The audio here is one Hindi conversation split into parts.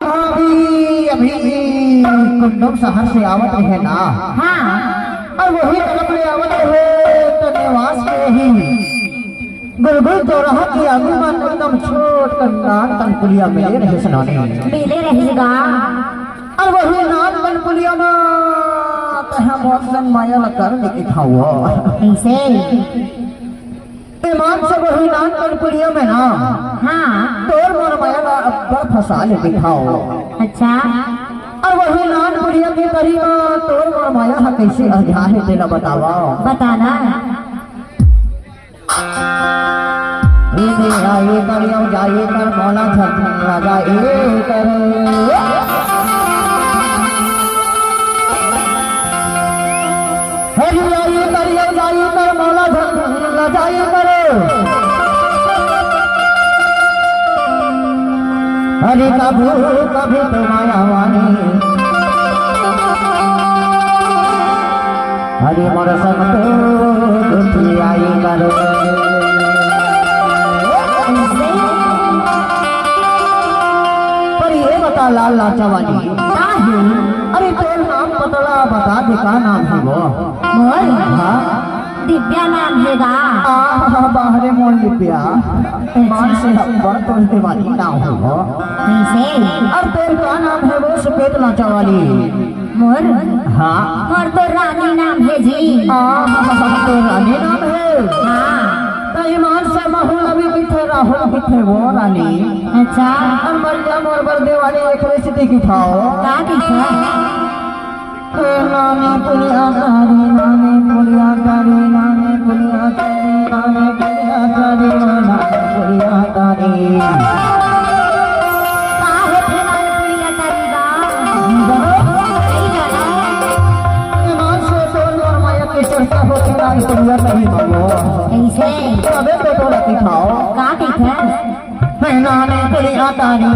अभी कुंडम शहर से आवत है ना। हाँ और वही तरफ ले आवत है तो निवास में ही गुलगुल तो रहा कि आगे मान एकदम छोट कंदान तनपुलिया मिले रहे सनाने मिले रहेगा। और वही नान तनपुलिया में तहाँ बहुत सन माया लकर लेके खाओ ऐसे ईमान से वही नान तनपुलिया में ना। हाँ तोर मन माया ला अब्बा फंसा लेके खाओ। अच्छा और वही नान पुलिया के करीबा तोर मन माया हा कैसे अझा है तेला बतावा। बताना। ये आए करियो जाए कर मौला झटन राजा ए कर हरि आए करियो जाए कर मौला झटन राजा ए कर हरि कभी तो माया वाणी हरि मोर संग तो दुखी आई कर बता लाल लाचा वाली अरे तेरा नाम बतला बता दे का नाम है वो मोर हाँ दिव्या नाम हैगा। बाहरे मोल लिपिया मान से अकबर तोड़ने वाली नाम है वो ऐसे और तेरा का नाम है वो सफेद लाचा वाली मोर हाँ मोर तो रानी नाम है जी। तो रानी नाम है। हाँ ईमान से माहौल अभी किथे राहुल किथे वो रानी। अच्छा और मरिया मोर बरदे वाली एक रेसिपी की खाओ का दिखा नामे पुलिया तारी नामे पुलिया तारी नामे पुलिया तारी नामे पुलिया तारी नामे पुलिया तारी काहे फिनाल पुलिया तारीगा ईमान से तोर और माया की चर्चा हो के नाई पुलिया तारी मांगो ऐसे अबे तो तोरा की खाओ का दिखा नामे पुलिया तारी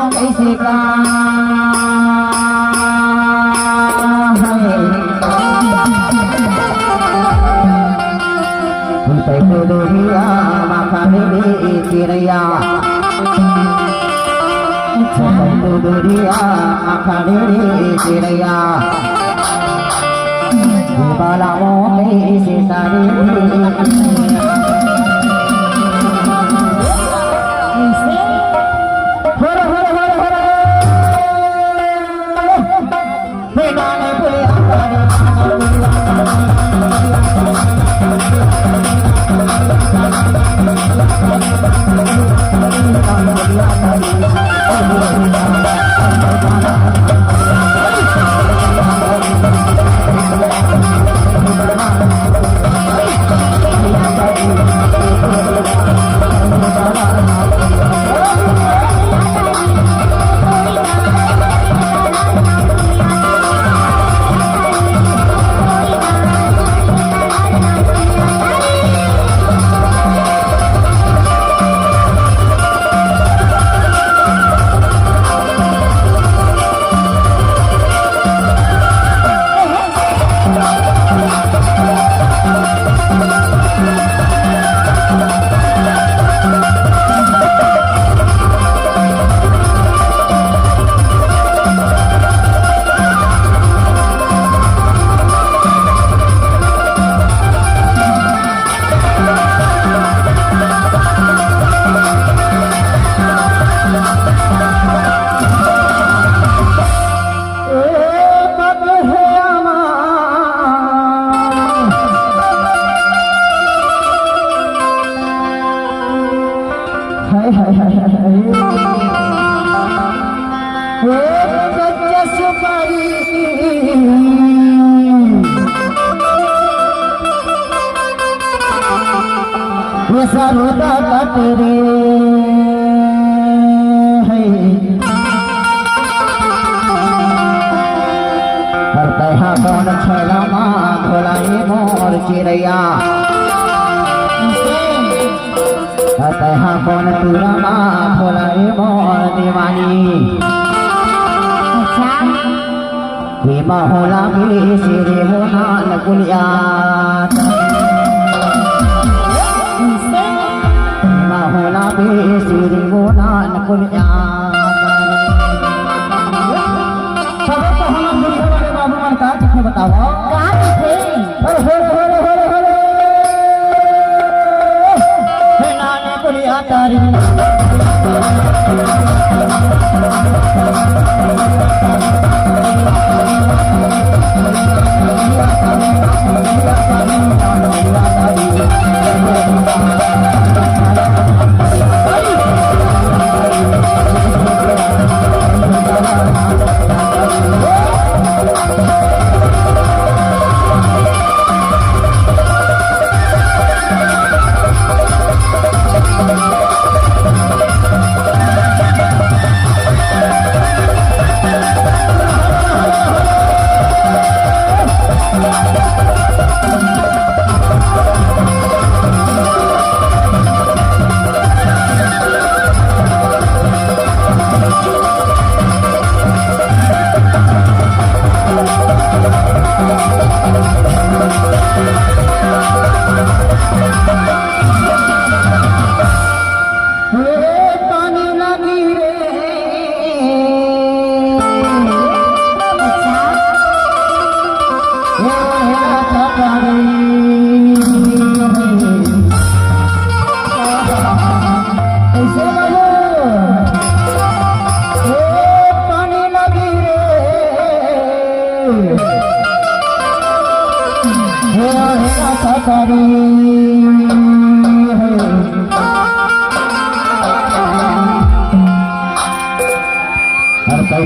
कैसे का है माथा चिड़ैया आखड़े चिड़ैया बाला से सारे Thank you. ये सरोदा कटरे करता कौन छला माँ भोलाई मोर चिड़ैया करता कौन तुरा माँ भोलाई मोर दीवानी अच्छा भीमा होला भी सिरे होनान कुलिया भीमा होला भी सिरे होनान कुलिया बताओ कहाँ थे नाने कुलिया तारी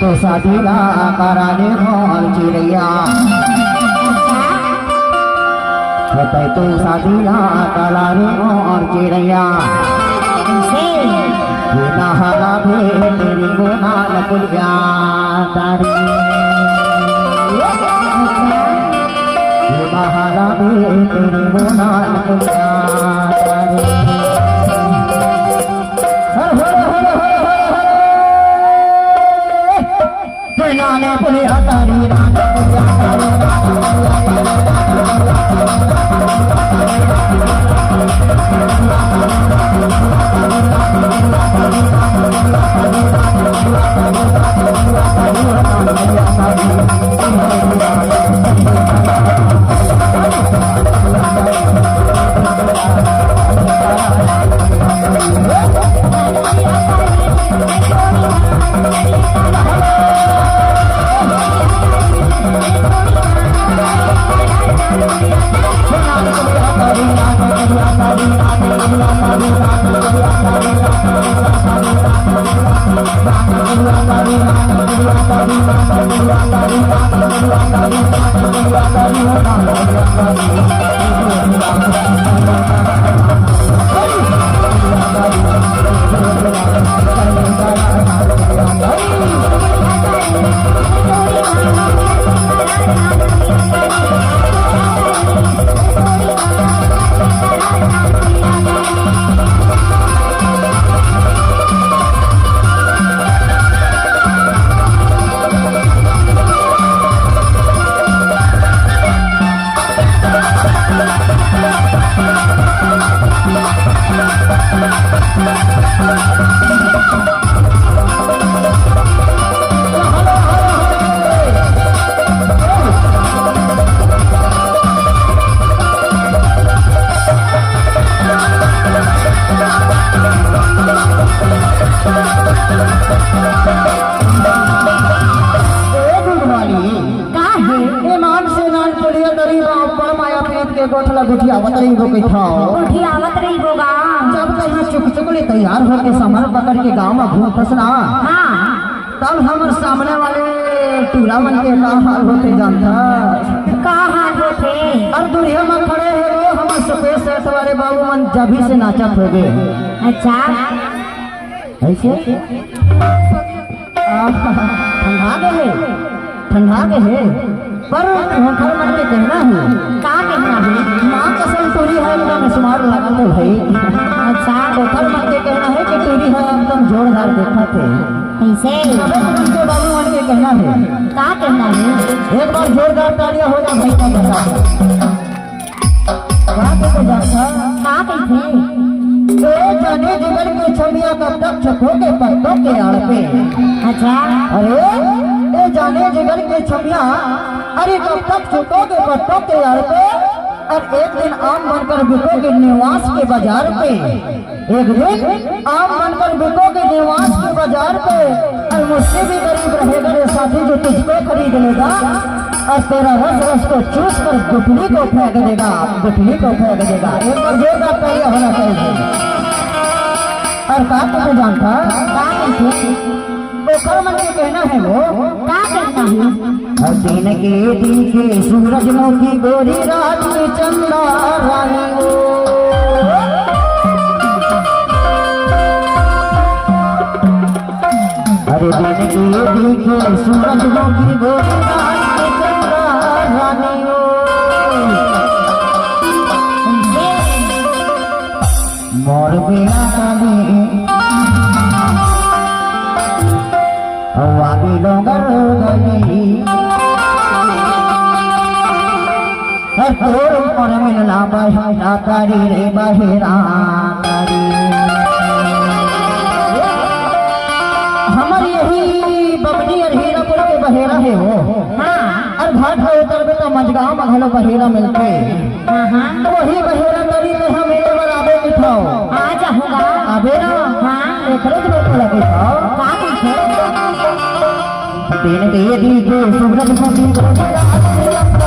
तो शादी ला कराने मोर चिड़ैया तो शादी ला कराने मोर चिड़ैया नहाला भी तेरी गुनाल कुलिया तारी नहाला भी तेरी गुनाल कुलिया तारी नाने पुलिया तारी नाने गोठला गुठिया बताई हो के था गुठिया आवत रही होगा जब तक हम चुक चुकले तैयार होके सामान पकड़ के गांव में घूम फसना हाँ तब हम सामने वाले टूला मन के का हाल होते जानता का हाल होते और दुनिया में खड़े हैं हम सफेद से तो तुम्हारे बाबू मन जभी से नाचा होगे अच्छा ऐसे ठंडा के है पर घर मन में कहना है का कहना है माँ कसम टूरी है एकदम स्मार्ट लगा तो भाई अच्छा घर मन के कहना है कि टूरी है एकदम जोरदार देखा थे कैसे उनके बाबू मन के कहना है का कहना है एक बार जोरदार तालियां हो जाए भाई का बता क्या कहते जाता का कहते ए जाने जिगर के छबिया कब तक छकोगे पत्तों के आड़ पे अच्छा अरे ए जाने जिगर के छबिया अरे कब तक छकोगे पत्तों के आड़ पे और एक दिन आम बनकर बिकोगे निवास के बाजार पे एक दिन आम बनकर बिकोगे निवास के बाजार पे और मुझसे भी गरीब रहेगा रे साथी जो तुझको खरीद लेगा और तेरा रस रस को चूस कर गुठली को फेंक देगा गुठली को फेंक देगा एक बार जोरदार तालियां होना चाहिए और का तो जानता का कहते ओखर मन के कहना है वो का कहना है दिन के दिखे सूरजमुखी गोरी रात में चंदा रानी हो अरे दिन के दिखे सूरजमुखी गोरी रात में चंदा रानी हो मोर बिना काली वागी डोंगर गली तोर पर मिलना बहिरा तारी रे बहिरा तारी हमारी यही बबनी और हीरापुर के बहेरा है वो हाँ और घाट में उतरबे तो मजगांव में घलो बहेरा मिलते हाँ तो वही बहेरा तारी में हम एक बार आबे बिठाओ आ जाऊंगा आबे ना हाँ एक रोज में लगे था का कहते दिन के दिखे सूरजमुखी गोरी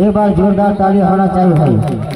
एक बार जोरदार ताली होना चाहिए भाई।